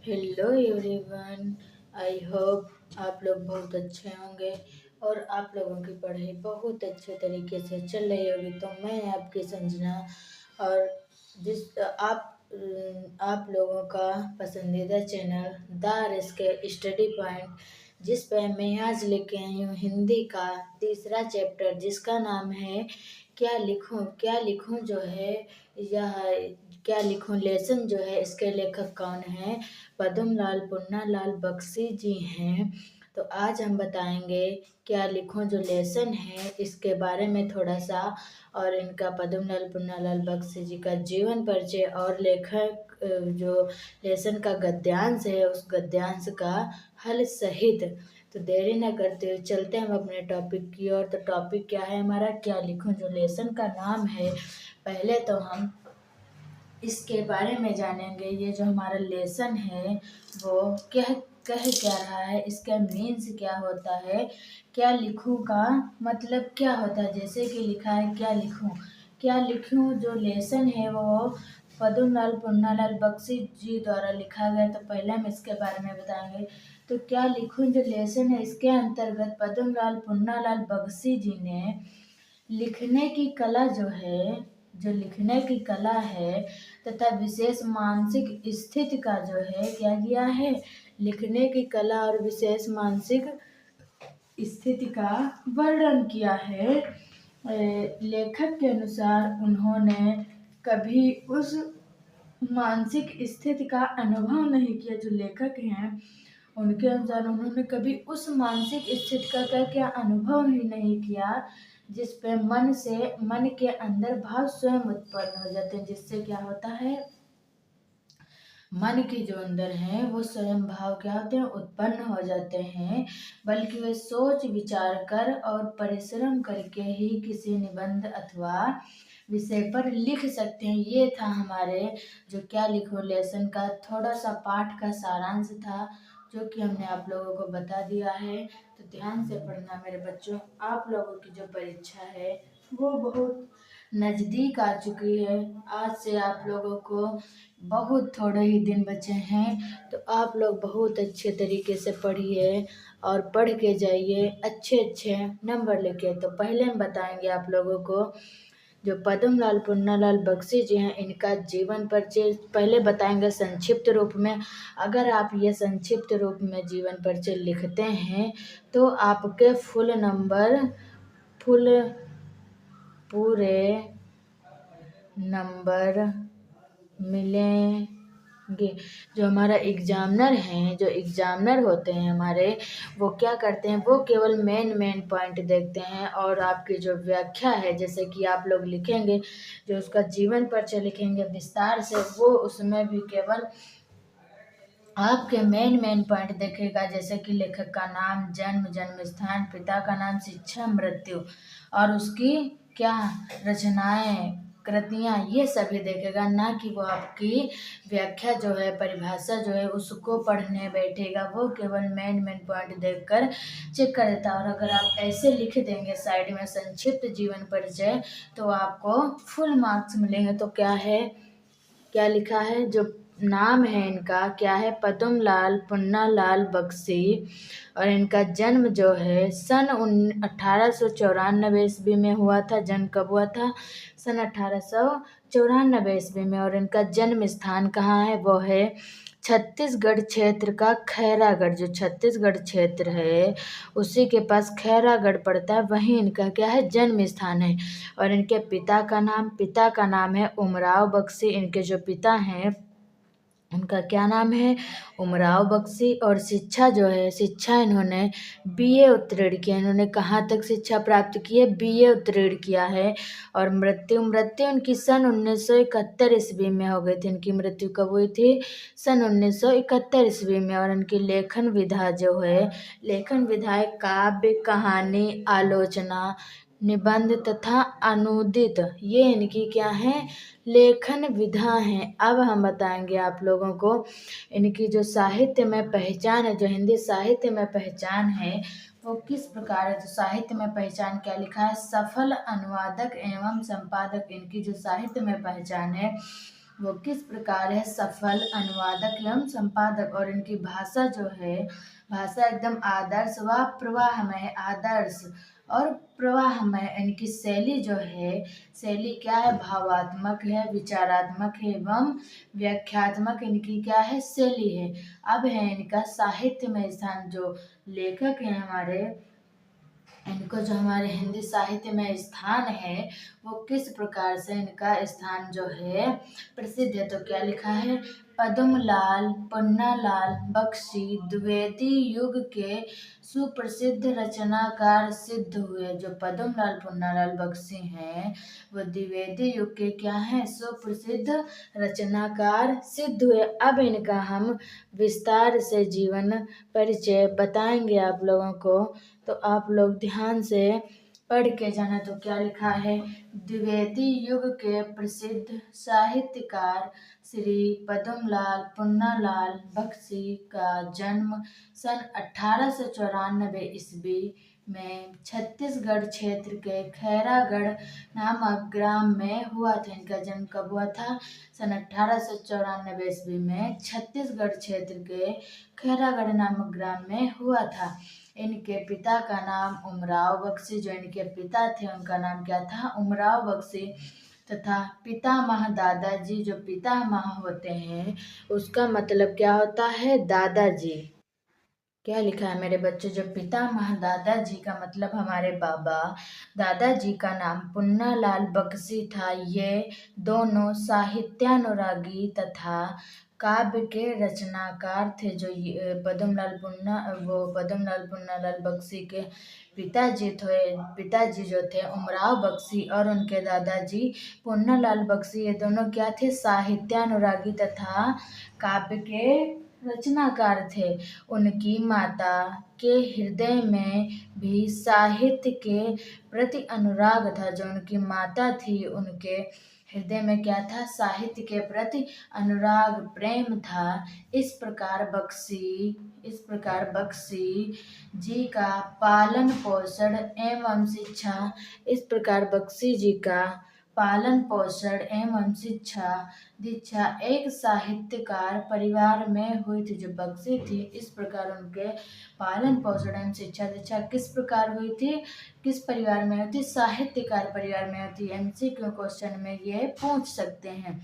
Hello everyone. I hope आप लोग बहुत अच्छे होंगे और आप लोगों की पढ़ाई बहुत अच्छे तरीके से चल रही होगी। तो मैं आपकी संजना और जिस आप लोगों का पसंदीदा चैनल द के स्टडी पॉइंट, जिस पे मैं आज लेके आई हूँ हिंदी का तीसरा चैप्टर, जिसका नाम है क्या लिखूं जो है यह क्या लिखूं लेसन जो है। इसके लेखक कौन है? पद्मलाल पुन्नालाल बख्शी जी हैं। तो आज हम बताएंगे क्या लिखूं जो लेसन है इसके बारे में थोड़ा सा, और इनका पद्मलाल पुन्नालाल बख्शी जी का जीवन परिचय और लेखक जो लेसन का गद्यांश है उस गद्यांश का हल सहित। तो देरी न करते हुए चलते हैं हम अपने टॉपिक की ओर। तो टॉपिक क्या है हमारा? क्या लिखूं जो लेसन का नाम है। पहले तो हम इसके बारे में जानेंगे। ये जो हमारा लेसन है वो क्या रहा है, इसका मीन्स क्या होता है, क्या लिखूं का मतलब क्या होता है। जैसे कि लिखा है क्या लिखूं जो लेसन है वो पद्मलाल पुन्नालाल बख्शी जी द्वारा लिखा गया। तो पहले हम इसके बारे में बताएंगे। तो क्या लिखूं जो लेसन है इसके अंतर्गत पद्मलाल पुन्नालाल बख्शी जी ने लिखने की कला जो लिखने की कला है तथा विशेष मानसिक स्थिति का जो है क्या किया है, लिखने की कला और विशेष मानसिक स्थिति का वर्णन किया है। लेखक के अनुसार उन्होंने कभी उस मानसिक स्थिति का अनुभव नहीं किया। जो लेखक हैं उनके अनुसार उन्होंने कभी उस मानसिक स्थिति का क्या अनुभव ही नहीं किया जिस पे मन के अंदर भाव स्वयं उत्पन्न हो जाते हैं। जिससे क्या होता है, मन के जो अंदर है वो स्वयं भाव क्या होते हैं, उत्पन्न हो जाते हैं। बल्कि वे सोच विचार कर और परिश्रम करके ही किसी निबंध अथवा विषय पर लिख सकते हैं। ये था हमारे जो क्या लिखो लेसन का थोड़ा सा पाठ का सारांश था, जो कि हमने आप लोगों को बता दिया है। तो ध्यान से पढ़ना मेरे बच्चों। आप लोगों की जो परीक्षा है वो बहुत नज़दीक आ चुकी है। आज से आप लोगों को बहुत थोड़े ही दिन बचे हैं। तो आप लोग बहुत अच्छे तरीके से पढ़िए और पढ़ के जाइए अच्छे अच्छे नंबर लेके। तो पहले हम बताएंगे आप लोगों को जो पद्मलाल पुन्नालाल बख्शी जी हैं इनका जीवन परिचय पहले बताएंगे संक्षिप्त रूप में। अगर आप ये संक्षिप्त रूप में जीवन परिचय लिखते हैं तो आपके फुल पूरे नंबर मिलेंगे। जो हमारा जो एग्जामिनर होते हैं हमारे, वो क्या करते हैं, वो केवल मेन पॉइंट देखते हैं और आपकी जो व्याख्या है जैसे कि आप लोग लिखेंगे, जो उसका जीवन परिचय लिखेंगे विस्तार से, वो उसमें भी केवल आपके मेन पॉइंट देखेगा। जैसे कि लेखक का नाम, जन्म स्थान, पिता का नाम, शिक्षा, मृत्यु और उसकी क्या रचनाएं, कृतियां, ये सभी देखेगा। ना कि वो आपकी व्याख्या जो है, परिभाषा जो है उसको पढ़ने बैठेगा। वो केवल मेन पॉइंट देखकर चेक कर देता है। और अगर आप ऐसे लिख देंगे साइड में संक्षिप्त जीवन परिचय तो आपको फुल मार्क्स मिलेंगे। तो क्या लिखा है, जो नाम है इनका क्या है, पद्मलाल पुन्नालाल बख्शी, और इनका जन्म जो है सन 1894 ईस्वी में हुआ था। जन्म कब हुआ था? सन 1894 ईस्वी में। और इनका जन्म स्थान कहाँ है? वो है छत्तीसगढ़ क्षेत्र का खैरागढ़। जो छत्तीसगढ़ क्षेत्र है उसी के पास खैरागढ़ पड़ता है, वहीं इनका क्या है, जन्म स्थान है। और इनके पिता का नाम है उमराव बख्शी। इनके जो पिता हैं उनका क्या नाम है, उमराव बख्शी। और शिक्षा इन्होंने बीए उत्तीर्ण किया। इन्होंने कहाँ तक शिक्षा प्राप्त की है? बीए उत्तीर्ण किया है। और मृत्यु इनकी सन 1971 ईस्वी में हो गई थी। इनकी मृत्यु कब हुई थी? सन 1971 ईस्वी में। और इनकी लेखन विधा है काव्य, कहानी, आलोचना, निबंध तथा अनुदित। ये इनकी क्या है, लेखन विधा है। अब हम बताएंगे आप लोगों को इनकी जो साहित्य में पहचान है, जो हिंदी साहित्य में पहचान है वो किस प्रकार है। जो साहित्य में पहचान क्या लिखा है, सफल अनुवादक एवं संपादक। इनकी जो साहित्य में पहचान है वो किस प्रकार है सफल अनुवादक एवं संपादक। और इनकी भाषा जो है, भाषा एकदम आदर्श व प्रवाहमय है। आदर्श और प्रवाहमय। इनकी शैली जो है, शैली क्या है, भावात्मक है, विचारात्मक है एवं व्याख्यात्मक। इनकी क्या है, शैली है। अब है इनका साहित्य में स्थान। जो लेखक हैं हमारे, इनको जो हमारे हिंदी साहित्य में स्थान है, वो किस प्रकार से इनका स्थान जो है प्रसिद्ध है। तो क्या लिखा है, पद्मलाल पन्नालाल बख्शी द्विवेदी युग के सुप्रसिद्ध रचनाकार सिद्ध हुए। जो पद्मलाल पन्नालाल बख्शी हैं, वो द्विवेदी युग के क्या हैं, सुप्रसिद्ध रचनाकार सिद्ध हुए। अब इनका हम विस्तार से जीवन परिचय बताएंगे आप लोगों को, तो आप लोग ध्यान से पढ़ के जाना। तो क्या लिखा है, द्विवेदी युग के प्रसिद्ध साहित्यकार श्री पद्मलाल पुन्नालाल बख्शी का जन्म सन 1894 ईस्वी में छत्तीसगढ़ क्षेत्र के खैरागढ़ नामक ग्राम में हुआ था। इनका जन्म कब हुआ था, सन 1894 ईस्वी में छत्तीसगढ़ क्षेत्र के खैरागढ़ नामक ग्राम में हुआ था। इनके पिता का नाम उमराव बख्शी, जो इनके पिता थे उनका नाम क्या था, उमराव बख्शी, तथा पितामह दादाजी। जो पितामह होते हैं उसका मतलब क्या होता है, दादाजी। क्या लिखा है मेरे बच्चे, जो पितामह दादाजी का मतलब हमारे बाबा, दादाजी का नाम पुन्नालाल बख्शी था। ये दोनों साहित्यानुरागी तथा काव्य के रचनाकार थे। जो पद्मलाल पुन्नालाल बख्शी के पिताजी जो थे उमराव बख्शी, और उनके दादाजी पुन्नालाल बख्शी, ये दोनों क्या थे, साहित्यानुरागी तथा काव्य के रचनाकार थे। उनकी माता के हृदय में भी साहित्य के प्रति अनुराग था। जो उनकी माता थी, उनके हृदय में क्या था, साहित्य के प्रति अनुराग प्रेम था। इस प्रकार बख्शी जी का पालन पोषण एवं शिक्षा इस प्रकार बख्शी जी का पालन पोषण एवं शिक्षा दीक्षा एक साहित्यकार परिवार में हुई थी। जो बख्शी थी, इस प्रकार उनके पालन पोषण एवं शिक्षा दीक्षा किस प्रकार हुई थी, किस परिवार में हुई थी, साहित्यकार परिवार में हुई थी। एमसीक्यू क्वेश्चन में ये पूछ सकते हैं।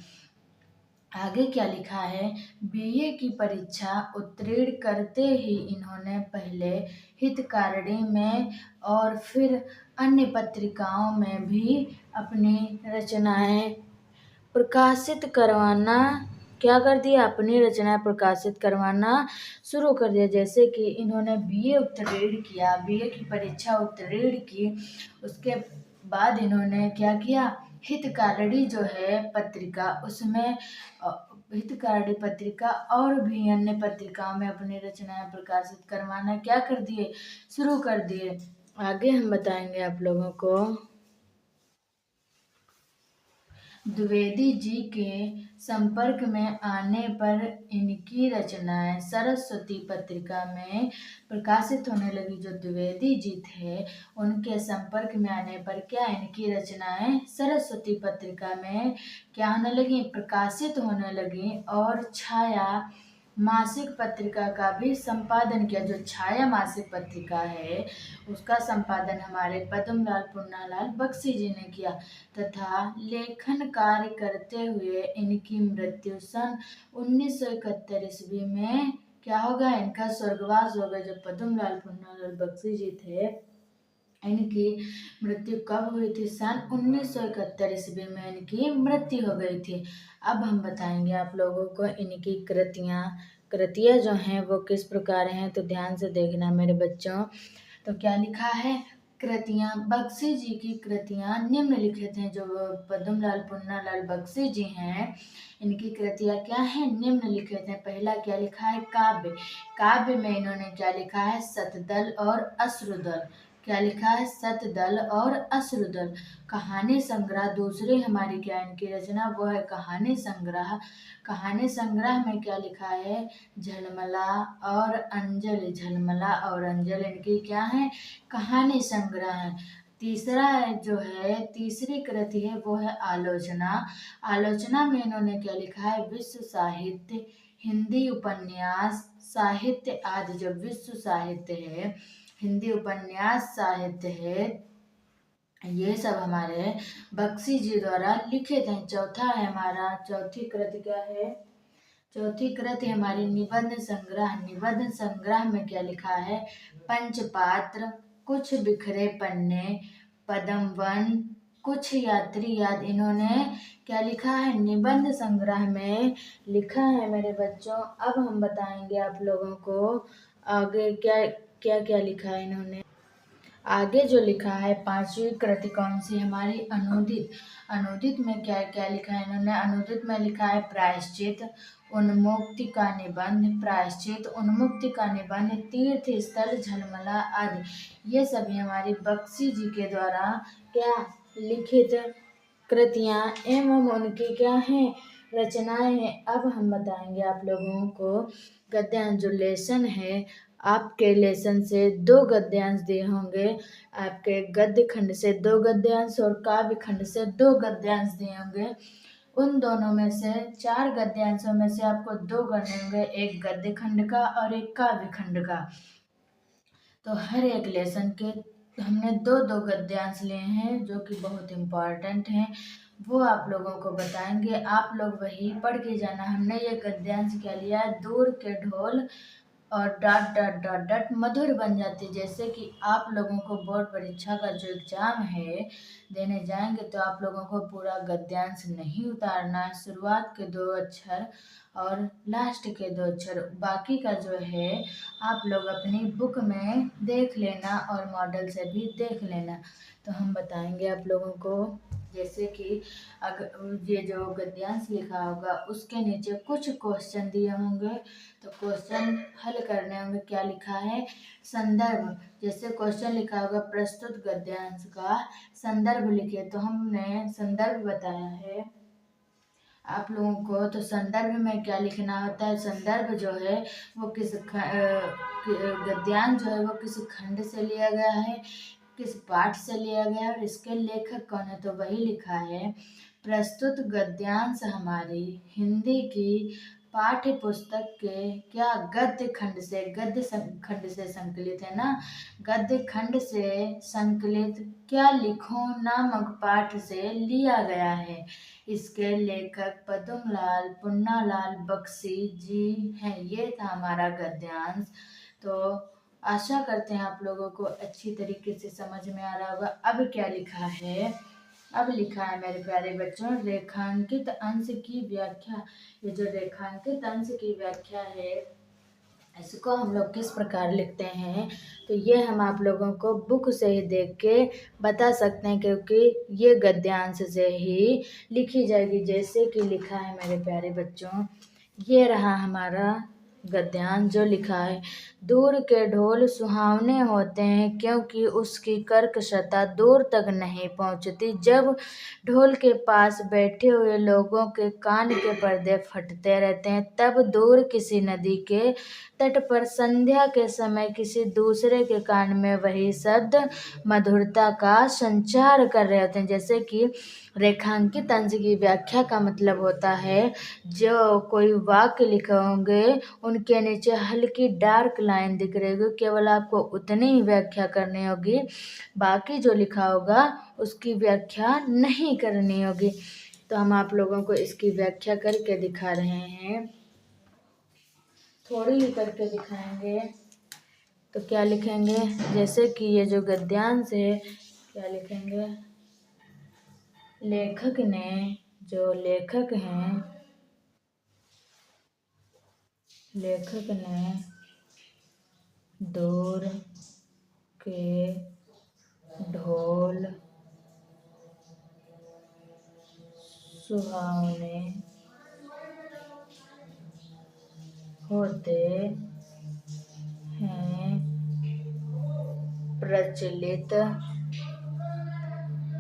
आगे क्या लिखा है, बीए की परीक्षा उत्तीर्ण करते ही इन्होंने पहले हितकारिणी में और फिर अन्य पत्रिकाओं में भी अपनी रचनाएं प्रकाशित करवाना क्या कर दिया, अपनी रचनाएं प्रकाशित करवाना शुरू कर दिया। जैसे कि इन्होंने बीए उत्तीर्ण किया, बीए की परीक्षा उत्तीर्ण की, उसके बाद इन्होंने क्या किया, हितकारिणी जो है पत्रिका, उसमें हितकारिणी पत्रिका और भी अन्य पत्रिकाओं में अपनी रचनाएं प्रकाशित करवाना क्या कर दिए, शुरू कर दिए। आगे हम बताएंगे आप लोगों को। द्विवेदी जी के संपर्क में आने पर इनकी रचनाएं सरस्वती पत्रिका में प्रकाशित होने लगी। जो द्विवेदी जी थे, उनके संपर्क में आने पर क्या, इनकी रचनाएं सरस्वती पत्रिका में क्या होने लगी, प्रकाशित होने लगी। और छाया मासिक पत्रिका का भी संपादन किया। जो छाया मासिक पत्रिका है, उसका संपादन हमारे पद्मलाल पुन्नालाल बख्शी जी ने किया। तथा लेखन कार्य करते हुए इनकी मृत्यु सन 1971 ईस्वी में क्या हो गया, इनका स्वर्गवास हो गया। जब पद्मलाल पुन्नालाल बख्शी जी थे, इनकी मृत्यु कब हुई थी, सन 1971 ईस्वी में इनकी मृत्यु हो गई थी। अब हम बताएंगे आप लोगों को इनकी कृतियाँ जो हैं वो किस प्रकार हैं, तो ध्यान से देखना मेरे बच्चों। तो क्या लिखा है, कृतियाँ, बख्शी जी की कृतियाँ निम्नलिखित हैं। जो पद्मलाल पुन्नालाल बख्शी जी हैं, इनकी कृतियाँ क्या हैं, निम्नलिखित हैं। पहला क्या लिखा है, काव्य। काव्य में इन्होंने क्या लिखा है, शतदल और अश्रुदल। क्या लिखा है, शतदल और अश्रुदल। कहानी संग्रह दूसरी हमारी क्या इनकी रचना, वो है कहानी संग्रह। कहानी संग्रह में क्या लिखा है, झलमला और अंजलि। झलमला और अंजलि इनकी क्या है, कहानी संग्रह है। तीसरा जो है, तीसरी कृति है वो है आलोचना। आलोचना में इन्होंने क्या लिखा है, विश्व साहित्य, हिंदी उपन्यास, साहित्य आदि। जो विश्व साहित्य है, हिंदी उपन्यास, साहित्य है, ये सब हमारे बख्शी जी द्वारा लिखे थे। चौथा है हमारा, चौथी कृति क्या है, चौथी कृति हमारी निबंध संग्रह। निबंध संग्रह में क्या लिखा है, पंचपात्र, कुछ बिखरे पन्ने, पदम वन, कुछ यात्री याद। इन्होंने क्या लिखा है, निबंध संग्रह में लिखा है मेरे बच्चों। अब हम बताएंगे आप लोगों को आगे क्या क्या क्या लिखा है इन्होंने। आगे जो लिखा है, पांचवी कृति कौन सी हमारी, अनुदित। अनुदित में क्या क्या लिखा है इन्होंने, अनुदित में लिखा है प्रायश्चित, उन्मुक्ति का निबंध, प्रायश्चित, उन्मुक्ति का निबंध, तीर्थ स्थल झलमला आदि। ये सभी हमारी बख्शी जी के द्वारा क्या लिखित कृतियां एवं उनकी क्या हैं, रचनाएं हैं। अब हम बताएंगे आप लोगों को गद्यांश। जो लेसन है, आपके लेसन से 2 गद्यांश दिए होंगे। आपके गद्य खंड से 2 गद्यांश और काव्य खंड से 2 गद्यांश दिए होंगे। उन दोनों में से 4 गद्यांशों में से आपको 2 करने होंगे, एक गद्य खंड का और एक काव्य खंड का। तो हर एक लेसन के हमने 2-2 गद्यांश लिए हैं, जो कि बहुत इम्पोर्टेंट हैं। वो आप लोगों को बताएंगे, आप लोग वही पढ़ के जाना। हमने ये गद्यांश क्या लिया है, दूर के ढोल और डॉट डॉट डॉट डॉट मधुर बन जाती है। जैसे कि आप लोगों को बोर्ड परीक्षा का जो एग्जाम है देने जाएंगे, तो आप लोगों को पूरा गद्यांश नहीं उतारना है। शुरुआत के 2 अक्षर और लास्ट के 2 अक्षर, बाकी का जो है आप लोग अपनी बुक में देख लेना और मॉडल से भी देख लेना। तो हम बताएंगे आप लोगों को, जैसे कि अगर ये जो गद्यांश लिखा होगा उसके नीचे कुछ क्वेश्चन दिए होंगे, तो क्वेश्चन हल करने होंगे। क्या लिखा है, संदर्भ। जैसे क्वेश्चन लिखा होगा प्रस्तुत गद्यांश का संदर्भ लिखिए, तो हमने संदर्भ बताया है आप लोगों को। तो संदर्भ में क्या लिखना होता है, संदर्भ जो है वो गद्यांश जो है वो किस खंड से लिया गया है, किस पाठ से लिया गया है और इसके लेखक कौन है। तो वही लिखा है, प्रस्तुत गद्यांश हमारी हिंदी की पाठ्य पुस्तक के क्या गद्य खंड से, खंड से संकलित है ना, गद्य खंड से संकलित क्या लिखूं नामक पाठ से लिया गया है। इसके लेखक पद्मलाल पुन्नालाल बख्शी जी हैं। ये था हमारा गद्यांश। तो आशा करते हैं आप लोगों को अच्छी तरीके से समझ में आ रहा होगा। अब क्या लिखा है, अब लिखा है मेरे प्यारे बच्चों, रेखांकित अंश की व्याख्या। ये जो रेखांकित अंश की व्याख्या है, इसको हम लोग किस प्रकार लिखते हैं, तो ये हम आप लोगों को बुक से ही देख के बता सकते हैं, क्योंकि ये गद्यांश से ही लिखी जाएगी। जैसे कि लिखा है मेरे प्यारे बच्चों, ये रहा हमारा गद्यांश जो लिखा है, दूर के ढोल सुहावने होते हैं क्योंकि उसकी कर्कशता दूर तक नहीं पहुंचती। जब ढोल के पास बैठे हुए लोगों के कान के पर्दे फटते रहते हैं, तब दूर किसी नदी के तट पर संध्या के समय किसी दूसरे के कान में वही शब्द मधुरता का संचार कर रहे होते हैं। जैसे कि रेखांकित अंश की व्याख्या का मतलब होता है, जो कोई वाक्य लिखे होंगे उनके नीचे हल्की डार्क लाइन दिख रही होगी, केवल आपको उतनी ही व्याख्या करनी होगी, बाकी जो लिखा होगा उसकी व्याख्या नहीं करनी होगी। तो हम आप लोगों को इसकी व्याख्या करके दिखा रहे हैं, थोड़ी ही करके दिखाएंगे। तो क्या लिखेंगे, जैसे कि ये जो गद्यांश है, क्या लिखेंगे, लेखक ने, जो लेखक हैं, लेखक ने दूर के ढोल सुहावने होते हैं, प्रचलित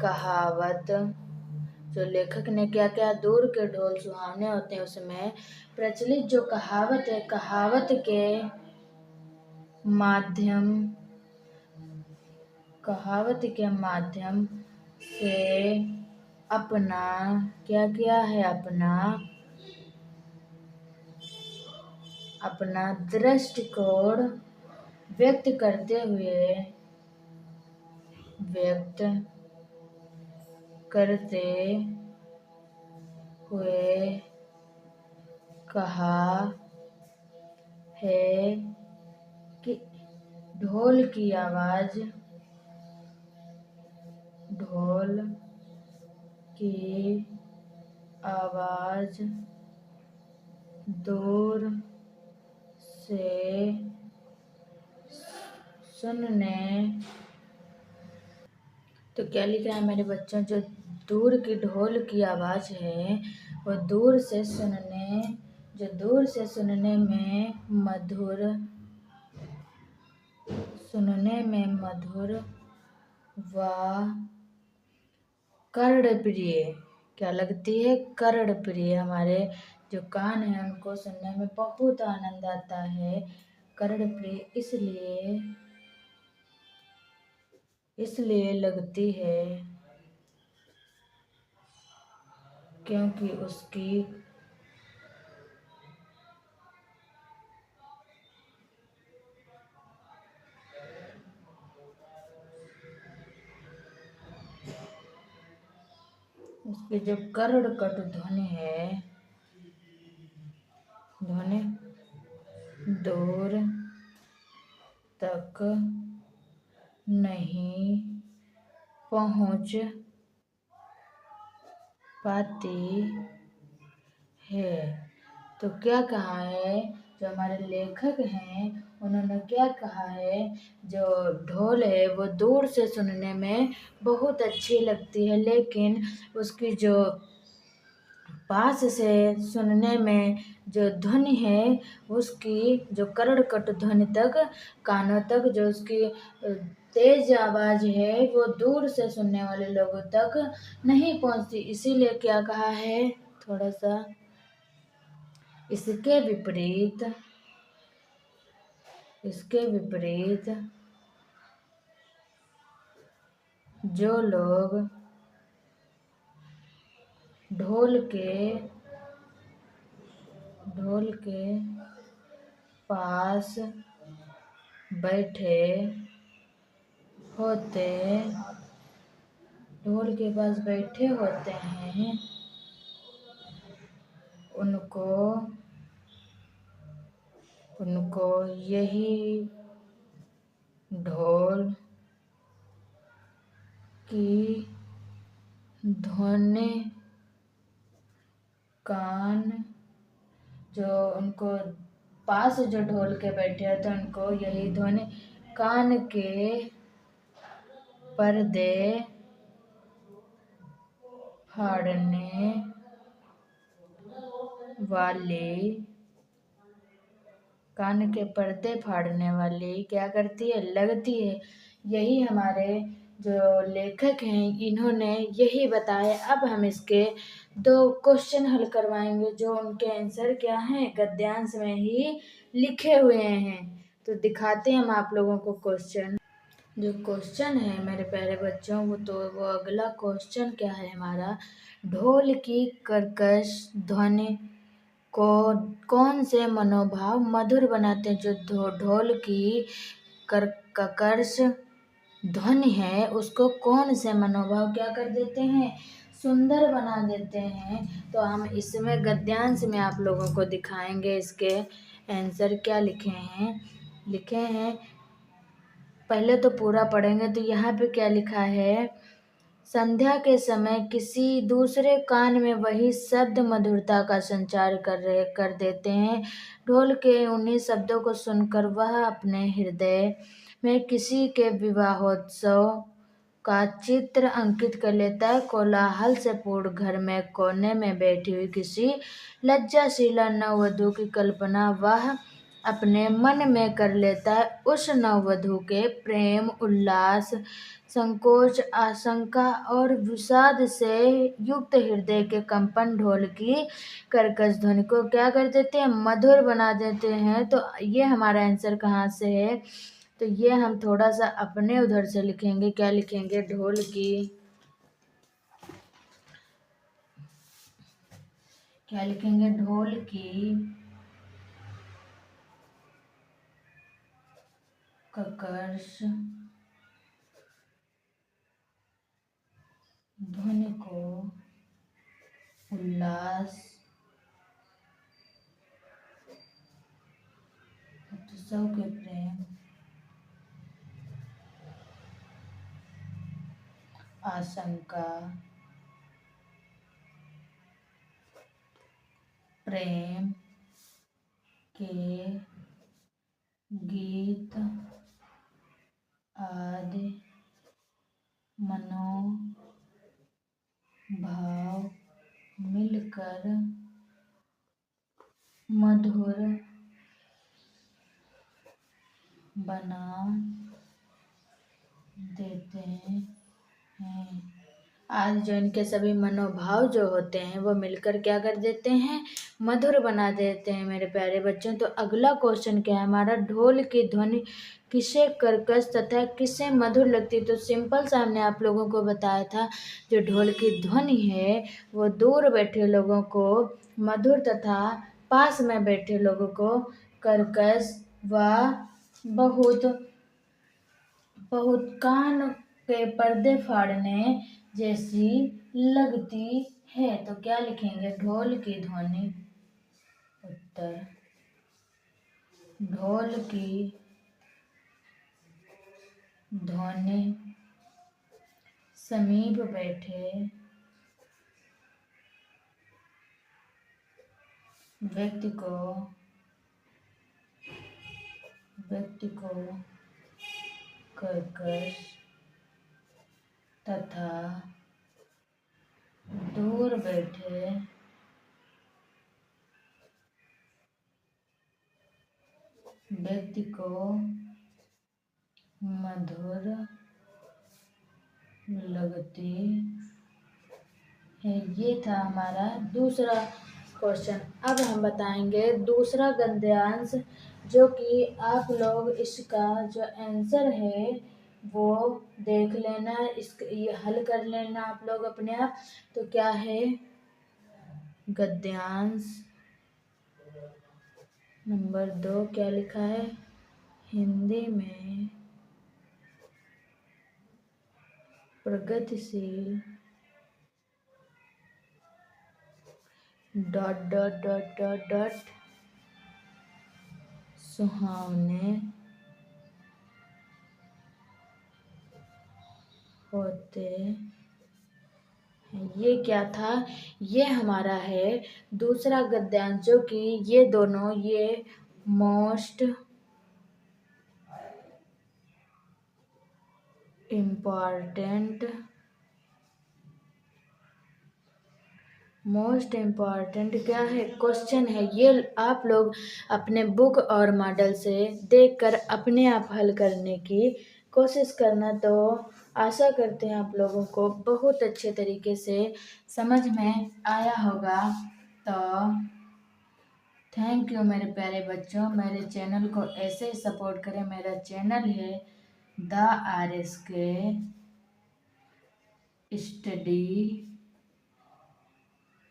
कहावत। जो लेखक ने क्या क्या, दूर के ढोल सुहावने होते हैं, उसमें प्रचलित जो कहावत है, कहावत के माध्यम कहावत के माध्यम से अपना क्या किया है, अपना दृष्टिकोण व्यक्त करते हुए कहा है कि ढोल की आवाज दूर से सुनने। तो क्या लिखा है मेरे बच्चों, जो दूर की ढोल की आवाज है वो दूर से सुनने में मधुर व कर्णप्रिय क्या लगती है, कर्णप्रिय। हमारे जो कान है उनको सुनने में बहुत आनंद आता है, कर्णप्रिय इसलिए लगती है क्योंकि उसके जो कर्णकट ध्वनि दूर तक नहीं पहुंच पाती है। तो क्या कहा है, जो हमारे लेखक हैं उन्होंने क्या कहा है, जो ढोल है वो दूर से सुनने में बहुत अच्छी लगती है, लेकिन उसकी जो पास से सुनने में जो ध्वनि है, उसकी जो कर्णकट ध्वनि तक, कानों तक जो उसकी तेज आवाज है वो दूर से सुनने वाले लोगों तक नहीं पहुंचती। इसीलिए क्या कहा है, थोड़ा सा इसके विपरीत जो लोग ढोल के पास बैठे होते हैं उनको यही ढोल की ध्वनि जो उनको पास जो ढोल के बैठे होते हैं उनको यही ध्वनि कान के पर्दे फाड़ने वाली क्या करती है, लगती है। यही हमारे जो लेखक हैं इन्होंने यही बताया। अब हम इसके 2 क्वेश्चन हल करवाएंगे, जो उनके आंसर क्या हैं, गद्यांश में ही लिखे हुए हैं। तो दिखाते हैं हम आप लोगों को क्वेश्चन। जो क्वेश्चन है मेरे प्यारे बच्चों, वो अगला क्वेश्चन क्या है हमारा, ढोल की कर्कश ध्वनि को कौन से मनोभाव मधुर बनाते हैं। जो ढोल की कर्कश ध्वनि है उसको कौन से मनोभाव क्या कर देते हैं, सुंदर बना देते हैं। तो हम इसमें गद्यांश में आप लोगों को दिखाएंगे इसके आंसर क्या लिखे हैं। पहले तो पूरा पढ़ेंगे। तो यहाँ पे क्या लिखा है, संध्या के समय किसी दूसरे कान में वही शब्द मधुरता का संचार कर देते हैं। ढोल के उन्हीं शब्दों को सुनकर वह अपने हृदय में किसी के विवाहोत्सव का चित्र अंकित कर लेता है। कोलाहल से पूर्ण घर में कोने में बैठी हुई किसी लज्जाशीला नववधू की कल्पना वह अपने मन में कर लेता है। उस नववधू के प्रेम, उल्लास, संकोच, आशंका और विषाद से युक्त हृदय के कंपन ढोल की कर्कश ध्वनि को क्या कर देते हैं, मधुर बना देते हैं। तो ये हमारा आंसर कहाँ से है, तो ये हम थोड़ा सा अपने उधर से लिखेंगे। क्या लिखेंगे? ढोलकी। क्या लिखेंगे? ढोलकी कर्कश ध्वनि को उल्लास उत्सव के प्रेम आशंका प्रेम के गीत आदि मनोभाव मिलकर मधुर बना देते हैं। आज जो इनके सभी मनोभाव जो होते हैं वो मिलकर क्या कर देते हैं? मधुर बना देते हैं मेरे प्यारे बच्चों। तो अगला क्वेश्चन क्या है हमारा? ढोल की ध्वनि किसे कर्कश तथा किसे मधुर लगती है? तो सिंपल सा हमने आप लोगों को बताया था, जो ढोल की ध्वनि है वो दूर बैठे लोगों को मधुर तथा पास में बैठे लोगों को कर्कश व बहुत बहुत कान के पर्दे फाड़ने जैसी लगती है। तो क्या लिखेंगे? ढोल की ध्वनि। उत्तर, ढोल की ध्वनि समीप बैठे व्यक्ति को कर्कश तथा दूर बैठे व्यक्ति को मधुर लगती है। ये था हमारा दूसरा क्वेश्चन। अब हम बताएंगे दूसरा गद्यांश, जो कि आप लोग इसका जो आंसर है वो देख लेना, ये हल कर लेना आप लोग अपने आप। तो क्या है? गद्यांश नंबर 2 क्या लिखा है? हिंदी में प्रगतिशील dot dot dot dot dot सुहावने होते हैं। ये क्या था? ये हमारा है दूसरा गद्यांश, जो कि ये दोनों ये मोस्ट इम्पॉर्टेंट क्या है? क्वेश्चन है। ये आप लोग अपने बुक और मॉडल से देखकर अपने आप हल करने की कोशिश करना। तो आशा करते हैं आप लोगों को बहुत अच्छे तरीके से समझ में आया होगा। तो थैंक यू मेरे प्यारे बच्चों। मेरे चैनल को ऐसे ही सपोर्ट करें। मेरा चैनल है द RSK स्टडी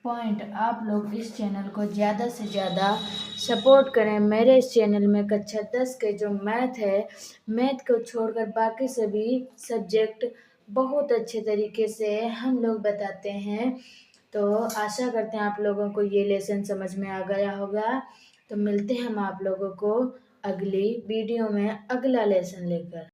पॉइंट। आप लोग इस चैनल को ज़्यादा से ज़्यादा सपोर्ट करें। मेरे इस चैनल में कक्षा 10 के जो मैथ है, मैथ को छोड़कर बाकी सभी सब्जेक्ट बहुत अच्छे तरीके से हम लोग बताते हैं। तो आशा करते हैं आप लोगों को ये लेसन समझ में आ गया होगा। तो मिलते हैं हम आप लोगों को अगली वीडियो में अगला लेसन लेकर।